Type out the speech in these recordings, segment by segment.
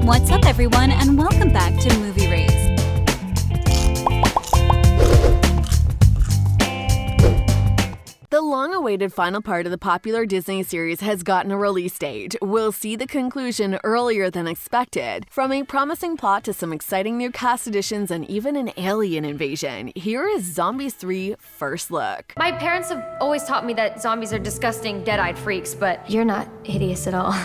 What's up, everyone, and welcome back to Movie Raised. The long-awaited final part of the popular Disney series has gotten a release date. We'll see the conclusion earlier than expected. From a promising plot to some exciting new cast additions and even an alien invasion, here is Zombies 3 First Look. My parents have always taught me that zombies are disgusting, dead-eyed freaks, but you're not hideous at all.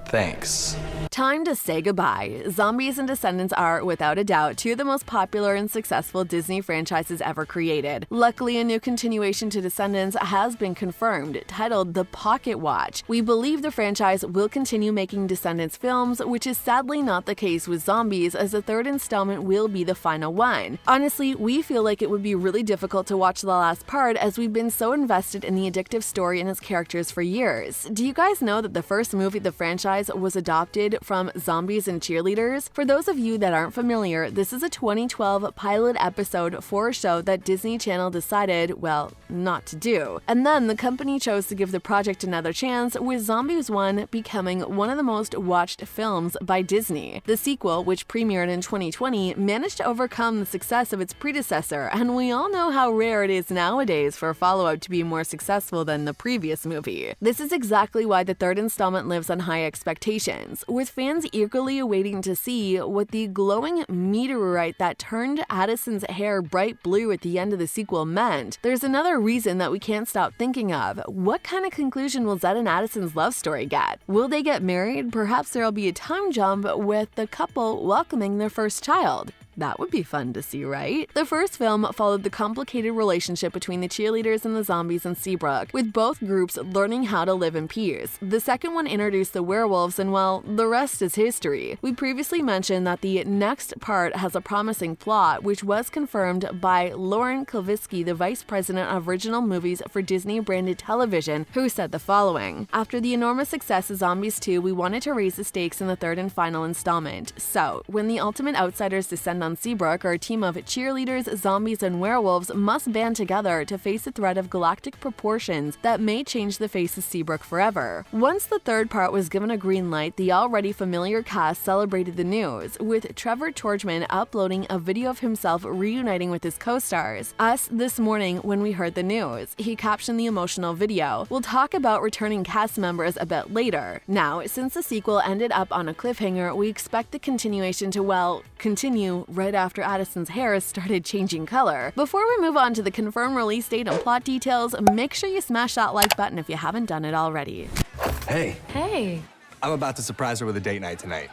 Thanks. Time to say goodbye. Zombies and Descendants are, without a doubt, two of the most popular and successful Disney franchises ever created. Luckily, a new continuation to Descendants has been confirmed, titled The Pocket Watch. We believe the franchise will continue making Descendants films, which is sadly not the case with Zombies, as the third installment will be the final one. Honestly, we feel like it would be really difficult to watch the last part, as we've been so invested in the addictive story and its characters for years. Do you guys know that the first movie of the franchise was adopted from Zombies and Cheerleaders? For those of you that aren't familiar, this is a 2012 pilot episode for a show that Disney Channel decided, well, not to do. And then the company chose to give the project another chance, with Zombies 1 becoming one of the most watched films by Disney. The sequel, which premiered in 2020, managed to overcome the success of its predecessor, and we all know how rare it is nowadays for a follow-up to be more successful than the previous movie. This is exactly why the third installment lives on high expectations, with fans eagerly awaiting to see what the glowing meteorite that turned Addison's hair bright blue at the end of the sequel meant. There's another reason that we can't stop thinking of. What kind of conclusion will Zed and Addison's love story get? Will they get married? Perhaps there'll be a time jump with the couple welcoming their first child. That would be fun to see, right? The first film followed the complicated relationship between the cheerleaders and the zombies in Seabrook, with both groups learning how to live in peace. The second one introduced the werewolves, and well, the rest is history. We previously mentioned that the next part has a promising plot, which was confirmed by Lauren Kalvisky, the vice president of original movies for Disney branded television, who said the following: "After the enormous success of Zombies 2, we wanted to raise the stakes in the third and final installment. So, when the ultimate outsiders descend on Seabrook, our team of cheerleaders, zombies, and werewolves must band together to face a threat of galactic proportions that may change the face of Seabrook forever." Once the third part was given a green light, the already familiar cast celebrated the news, with Trevor Torchman uploading a video of himself reuniting with his co-stars. "Us this morning when we heard the news," he captioned the emotional video. "We'll talk about returning cast members a bit later." Now, since the sequel ended up on a cliffhanger, we expect the continuation to, well, continue right after Addison's hair started changing color. Before we move on to the confirmed release date and plot details, make sure you smash that like button if you haven't done it already. Hey. Hey. I'm about to surprise her with a date night tonight.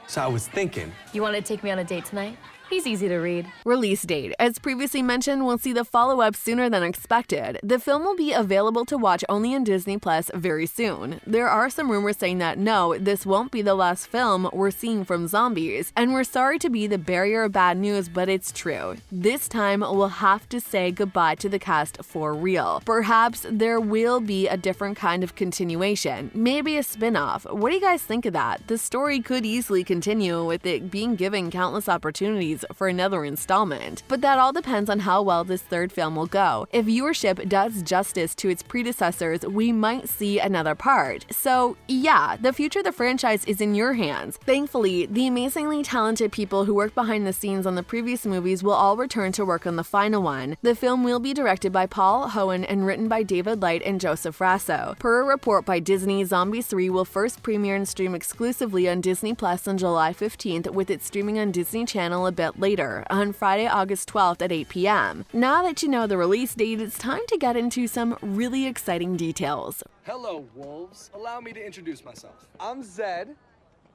So I was thinking. You want to take me on a date tonight? He's easy to read. Release date. As previously mentioned, we'll see the follow-up sooner than expected. The film will be available to watch only in Disney Plus very soon. There are some rumors saying that no, this won't be the last film we're seeing from Zombies, and we're sorry to be the bearer of bad news, but it's true. This time, we'll have to say goodbye to the cast for real. Perhaps there will be a different kind of continuation, maybe a spin-off. What do you guys think of that? The story could easily continue, with it being given countless opportunities for another installment. But that all depends on how well this third film will go. If viewership does justice to its predecessors, we might see another part. So yeah, the future of the franchise is in your hands. Thankfully, the amazingly talented people who worked behind the scenes on the previous movies will all return to work on the final one. The film will be directed by Paul Hohen and written by David Light and Joseph Rasso. Per a report by Disney, Zombies 3 will first premiere and stream exclusively on Disney Plus on July 15th, with it streaming on Disney Channel a bit later, on Friday, August 12th at 8 p.m. Now that you know the release date, it's time to get into some really exciting details. Hello, wolves. Allow me to introduce myself. I'm Zed,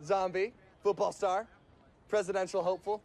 zombie, football star, presidential hopeful.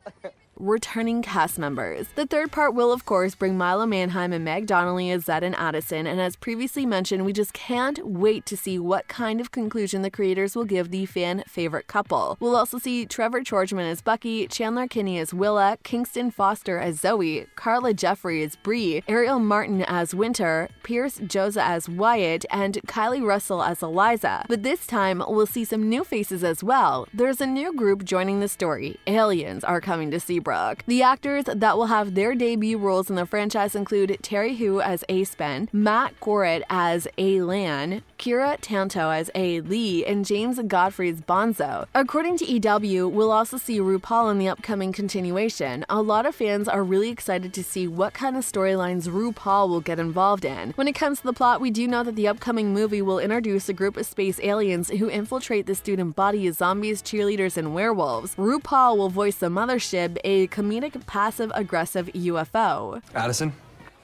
Returning cast members. The third part will, of course, bring Milo Manheim and Meg Donnelly as Zed and Addison, and as previously mentioned, we just can't wait to see what kind of conclusion the creators will give the fan-favorite couple. We'll also see Trevor Torchman as Bucky, Chandler Kinney as Willa, Kingston Foster as Zoe, Carla Jeffrey as Bree, Ariel Martin as Winter, Pierce Joza as Wyatt, and Kylie Russell as Eliza. But this time, we'll see some new faces as well. There's a new group joining the story. Aliens are coming to Seabrook. Seabrook. The actors that will have their debut roles in the franchise include Terry Hu as A-Spin, Matt Gorrett as A-Lan, Kira Tanto as A-Lee, and James Godfrey as Bonzo. According to EW, we'll also see RuPaul in the upcoming continuation. A lot of fans are really excited to see what kind of storylines RuPaul will get involved in. When it comes to the plot, we do know that the upcoming movie will introduce a group of space aliens who infiltrate the student body as zombies, cheerleaders, and werewolves. RuPaul will voice the mothership, a comedic passive-aggressive UFO. Addison?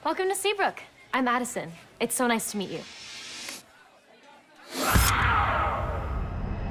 Welcome to Seabrook. I'm Addison. It's so nice to meet you.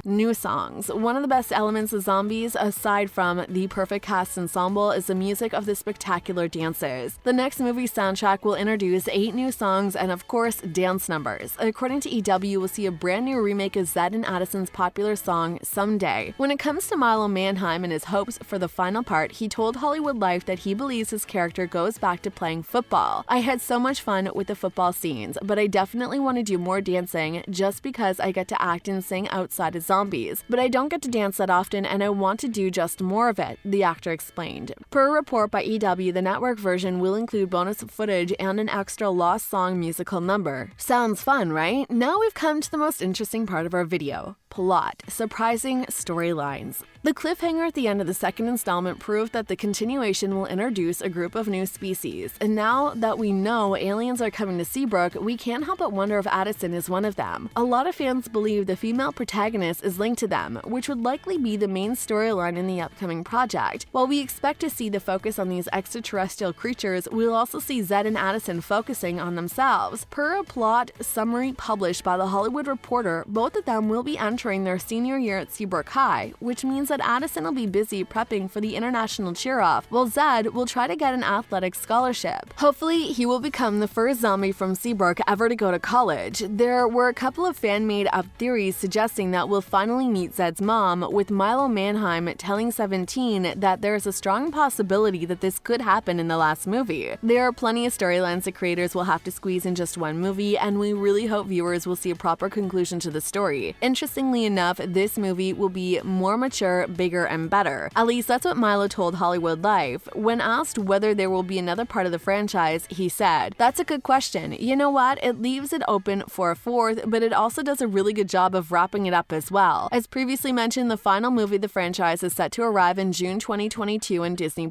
New songs. One of the best elements of Zombies, aside from the perfect cast ensemble, is the music of the spectacular dancers. The next movie's soundtrack will introduce 8 new songs and, of course, dance numbers. According to EW, we'll see a brand new remake of Zed and Addison's popular song, Someday. When it comes to Milo Manheim and his hopes for the final part, he told Hollywood Life that he believes his character goes back to playing football. I had so much fun with the football scenes, but I definitely want to do more dancing just because I get to act and sing outside of zombies, but I don't get to dance that often and I want to do just more of it, the actor explained. Per a report by EW, the network version will include bonus footage and an extra lost song musical number. Sounds fun, right? Now we've come to the most interesting part of our video. Plot. Surprising storylines. The cliffhanger at the end of the second installment proved that the continuation will introduce a group of new species, and now that we know aliens are coming to Seabrook, we can't help but wonder if Addison is one of them. A lot of fans believe the female protagonist is linked to them, which would likely be the main storyline in the upcoming project. While we expect to see the focus on these extraterrestrial creatures, we'll also see Zed and Addison focusing on themselves. Per a plot summary published by The Hollywood Reporter, both of them will be entering their senior year at Seabrook High, which means that Addison will be busy prepping for the international cheer-off, while Zed will try to get an athletic scholarship. Hopefully, he will become the first zombie from Seabrook ever to go to college. There were a couple of fan-made-up theories suggesting that we'll finally meet Zed's mom, with Milo Manheim telling 17 that there is a strong possibility that this could happen in the last movie. There are plenty of storylines the creators will have to squeeze in just one movie, and we really hope viewers will see a proper conclusion to the story. Interestingly enough, this movie will be more mature, bigger, and better. At least that's what Milo told Hollywood Life. When asked whether there will be another part of the franchise, he said, "That's a good question. You know what? It leaves it open for a fourth, but it also does a really good job of wrapping it up as well." As previously mentioned, the final movie of the franchise is set to arrive in June 2022 on Disney+.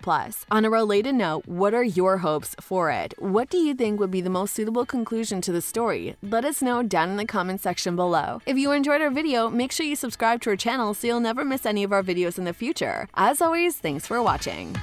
On a related note, what are your hopes for it? What do you think would be the most suitable conclusion to the story? Let us know down in the comment section below. If you enjoyed our video, make sure you subscribe to our channel so you'll never miss any of our videos in the future. As always, thanks for watching.